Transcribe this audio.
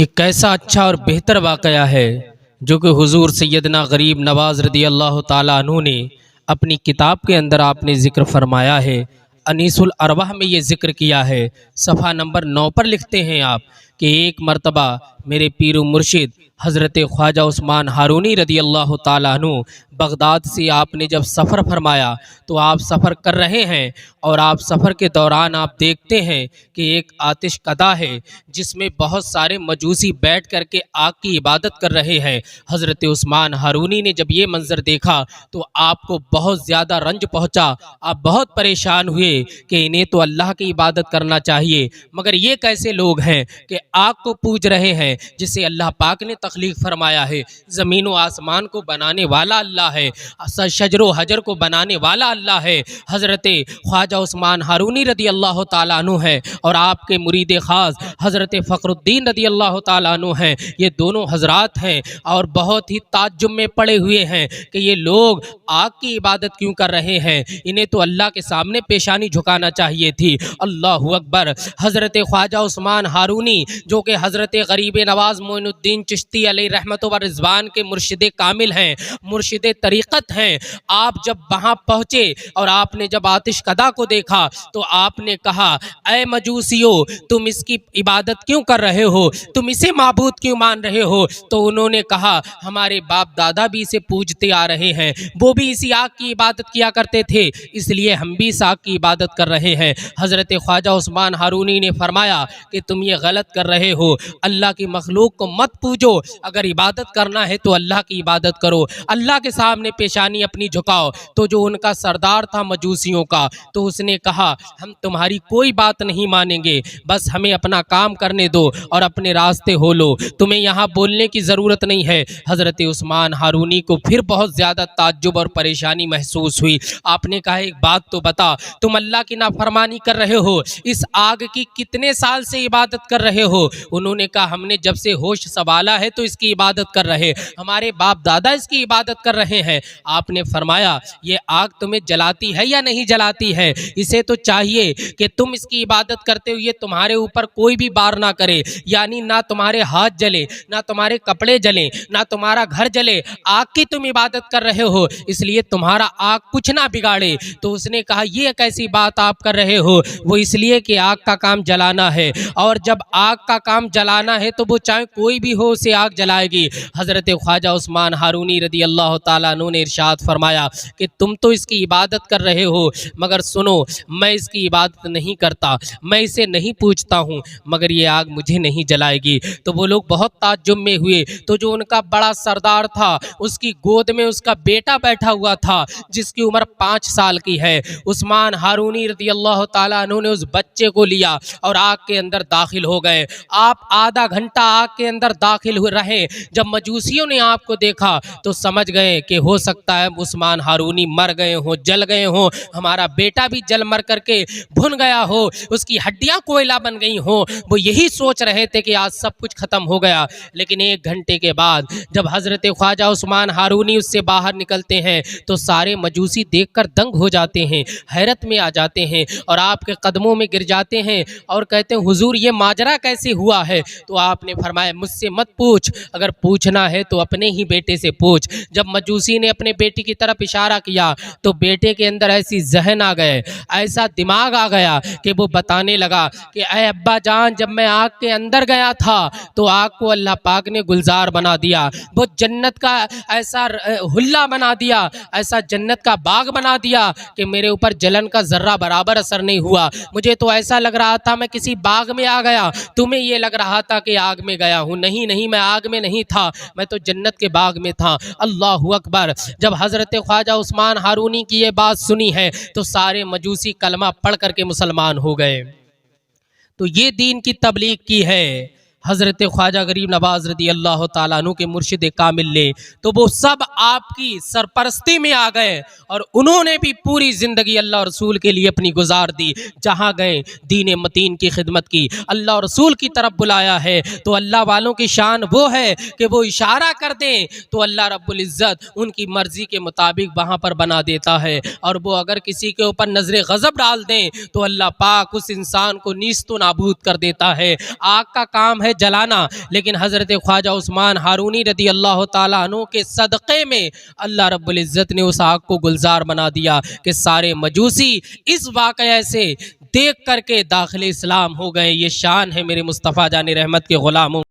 یہ کیسا اچھا اور بہتر واقعہ ہے جو کہ حضور سیدنا غریب نواز رضی اللہ تعالیٰ عنہ نے اپنی کتاب کے اندر آپ نے ذکر فرمایا ہے۔ انیس الارواح میں یہ ذکر کیا ہے۔ صفحہ نمبر 9 پر لکھتے ہیں آپ کہ ایک مرتبہ میرے پیر و مرشد حضرت خواجہ عثمان ہارونی رضی اللہ تعالیٰ عنہ بغداد سے آپ نے جب سفر فرمایا تو آپ سفر کر رہے ہیں اور آپ سفر کے دوران آپ دیکھتے ہیں کہ ایک آتش کدہ ہے جس میں بہت سارے مجوسی بیٹھ کر کے آگ کی عبادت کر رہے ہیں۔ حضرت عثمان ہارونی نے جب یہ منظر دیکھا تو آپ کو بہت زیادہ رنج پہنچا، آپ بہت پریشان ہوئے کہ انہیں تو اللہ کی عبادت کرنا چاہیے، مگر یہ کیسے لوگ ہیں کہ آگ کو پوج رہے ہیں جسے اللہ پاک نے تخلیق فرمایا ہے۔ زمین و آسمان کو بنانے والا اللہ ہے، شجر و حجر کو بنانے والا اللہ ہے، حضرت خواجہ عثمان ہارونی رضی اللہ تعالیٰ عنہ ہے، اور آپ کے مرید خاص حضرت فخر الدین رضی اللہ تعالیٰ عنہ ہیں۔ یہ دونوں حضرات ہیں اور بہت ہی تعجب میں پڑے ہوئے ہیں کہ یہ لوگ آگ کی عبادت کیوں کر رہے ہیں، انہیں تو اللہ کے سامنے پیشانی جھکانا چاہیے تھی۔ اللہ اکبر۔ حضرت خواجہ عثمان ہارونی جو کہ حضرت غریب نواز معین الدین چشتی علیہ رحمت و رضوان کے مرشد کامل ہیں، مرشد طریقت ہیں، آپ جب وہاں پہنچے اور آپ نے جب آتش کدہ کو دیکھا تو آپ نے کہا اے مجوسیو، تم اس کی عبادت کیوں کر رہے ہو، تم اسے معبود کیوں مان رہے ہو؟ تو انہوں نے کہا ہمارے باپ دادا بھی اسے پوجتے آ رہے ہیں، وہ بھی اسی آگ کی عبادت کیا کرتے تھے، اس لیے ہم بھی اس آگ کی عبادت کر رہے ہیں۔ حضرت خواجہ عثمان ہارونی نے فرمایا کہ تم یہ غلط کر رہے ہو، اللہ کی مخلوق کو مت پوجو، اگر عبادت کرنا ہے تو اللہ کی عبادت کرو، اللہ کے سامنے پیشانی اپنی جھکاؤ۔ تو جو ان کا سردار تھا مجوسیوں کا، تو اس نے کہا ہم تمہاری کوئی بات نہیں مانیں گے، بس ہمیں اپنا کام کرنے دو اور اپنے راستے ہو لو، تمہیں یہاں بولنے کی ضرورت نہیں ہے۔ حضرت عثمان ہارونی کو پھر بہت زیادہ تعجب اور پریشانی محسوس ہوئی۔ آپ نے کہا ایک بات تو بتا، تم اللہ کی نافرمانی کر رہے ہو، اس آگ کی کتنے سال سے عبادت کر رہے ہو؟ انہوں نے کہا ہم نے جب سے ہوش سنبھالا ہے تو اس کی عبادت کر رہے، ہمارے باپ دادا اس کی عبادت کر رہے ہیں۔ آپ نے فرمایا یہ آگ تمہیں جلاتی ہے یا نہیں جلاتی ہے؟ اسے تو چاہیے کہ تم اس کی عبادت کرتے ہوئے تمہارے اوپر کوئی بھی بار نہ کرے، یعنی نہ تمہارے ہاتھ جلے، نہ تمہارے کپڑے جلیں، نہ تمہارا گھر جلے، آگ کی تم عبادت کر رہے ہو، اس لیے تمہارا آگ کچھ نہ بگاڑے۔ تو اس نے کہا یہ کیسی بات آپ کر رہے ہو؟ وہ اس لیے کہ آگ کا کام جلانا ہے، اور جب آگ کا کام جلانا ہے تو وہ چاہے کوئی بھی ہو اسے آگ جلائے گی۔ حضرت خواجہ عثمان ہارونی رضی اللہ تعالیٰ عنہ نے ارشاد فرمایا کہ تم تو اس کی عبادت کر رہے ہو، مگر سنو میں اس کی عبادت نہیں کرتا، میں اسے نہیں پوجتا ہوں، مگر یہ آگ مجھے نہیں جلائے گی۔ تو وہ لوگ بہت تعجب میں ہوئے۔ تو جو ان کا بڑا سردار تھا اس کی گود میں اس کا بیٹا بیٹھا ہوا تھا جس کی عمر 5 سال کی ہے۔ عثمان ہارونی رضی اللہ تعالیٰ عنہ نے اس بچے کو لیا اور آگ کے اندر داخل ہو گئے۔ آپ آدھا گھنٹہ آگ کے اندر داخل ہوئے رہے۔ جب مجوسیوں نے آپ کو دیکھا تو سمجھ گئے کہ ہو سکتا ہے عثمان ہارونی مر گئے ہوں، جل گئے ہوں، ہمارا بیٹا بھی جل مر کر کے بھن گیا ہو، اس کی ہڈیاں کوئلہ بن گئی ہوں۔ وہ یہی سوچ رہے تھے کہ آج سب کچھ ختم ہو گیا۔ لیکن 1 گھنٹے کے بعد جب حضرت خواجہ عثمان ہارونی اس سے باہر نکلتے ہیں تو سارے مجوسی دیکھ کر دنگ ہو جاتے ہیں، حیرت میں آ جاتے ہیں اور آپ کے قدموں میں گر جاتے ہیں اور کہتے ہیں حضور یہ ماجرا کیسے ہوا ہے؟ تو آپ نے فرمایا مجھ سے مت پوچھ، اگر پوچھنا ہے تو اپنے ہی بیٹے سے پوچھ۔ جب مجوسی نے اپنے بیٹے کی طرف اشارہ کیا تو بیٹے کے اندر ایسی ذہن آ گئے، ایسا دماغ آ گیا کہ وہ بتانے لگا کہ اے ابا جان، جب میں آگ کے اندر گیا تھا تو آگ کو اللہ پاک نے گلزار بنا دیا، وہ جنت کا ایسا حلہ بنا دیا، ایسا جنت کا باغ بنا دیا کہ میرے اوپر جلن کا ذرہ برابر اثر نہیں ہوا۔ مجھے تو ایسا لگ رہا تھا میں کسی باغ میں آ گیا، تمہیں یہ لگ رہا تھا کہ آگ میں گیا ہوں۔ نہیں نہیں، میں آگ میں نہیں تھا، میں تو جنت کے باغ میں تھا۔ اللہ اکبر۔ جب حضرت خواجہ عثمان ہارونی کی یہ بات سنی ہے تو سارے مجوسی کلمہ پڑھ کر کے مسلمان ہو گئے۔ تو یہ دین کی تبلیغ کی ہے حضرت خواجہ غریب نواز رضی اللہ تعالیٰ عنہ کے مرشد کامل نے، تو وہ سب آپ کی سرپرستی میں آ گئے اور انہوں نے بھی پوری زندگی اللہ رسول کے لیے اپنی گزار دی۔ جہاں گئے دین متین کی خدمت کی، اللہ رسول کی طرف بلایا ہے۔ تو اللہ والوں کی شان وہ ہے کہ وہ اشارہ کر دیں تو اللہ رب العزت ان کی مرضی کے مطابق وہاں پر بنا دیتا ہے، اور وہ اگر کسی کے اوپر نظر غضب ڈال دیں تو اللہ پاک اس انسان کو نیست و نابود کر دیتا ہے۔ آگ کا کام ہے ہے جلانا، لیکن حضرت خواجہ عثمان ہارونی رضی اللہ تعالیٰ عنہ کے صدقے میں اللہ رب العزت نے اس آگ کو گلزار بنا دیا کہ سارے مجوسی اس واقعے سے دیکھ کر کے داخل اسلام ہو گئے۔ یہ شان ہے میرے مصطفیٰ جان رحمت کے غلاموں۔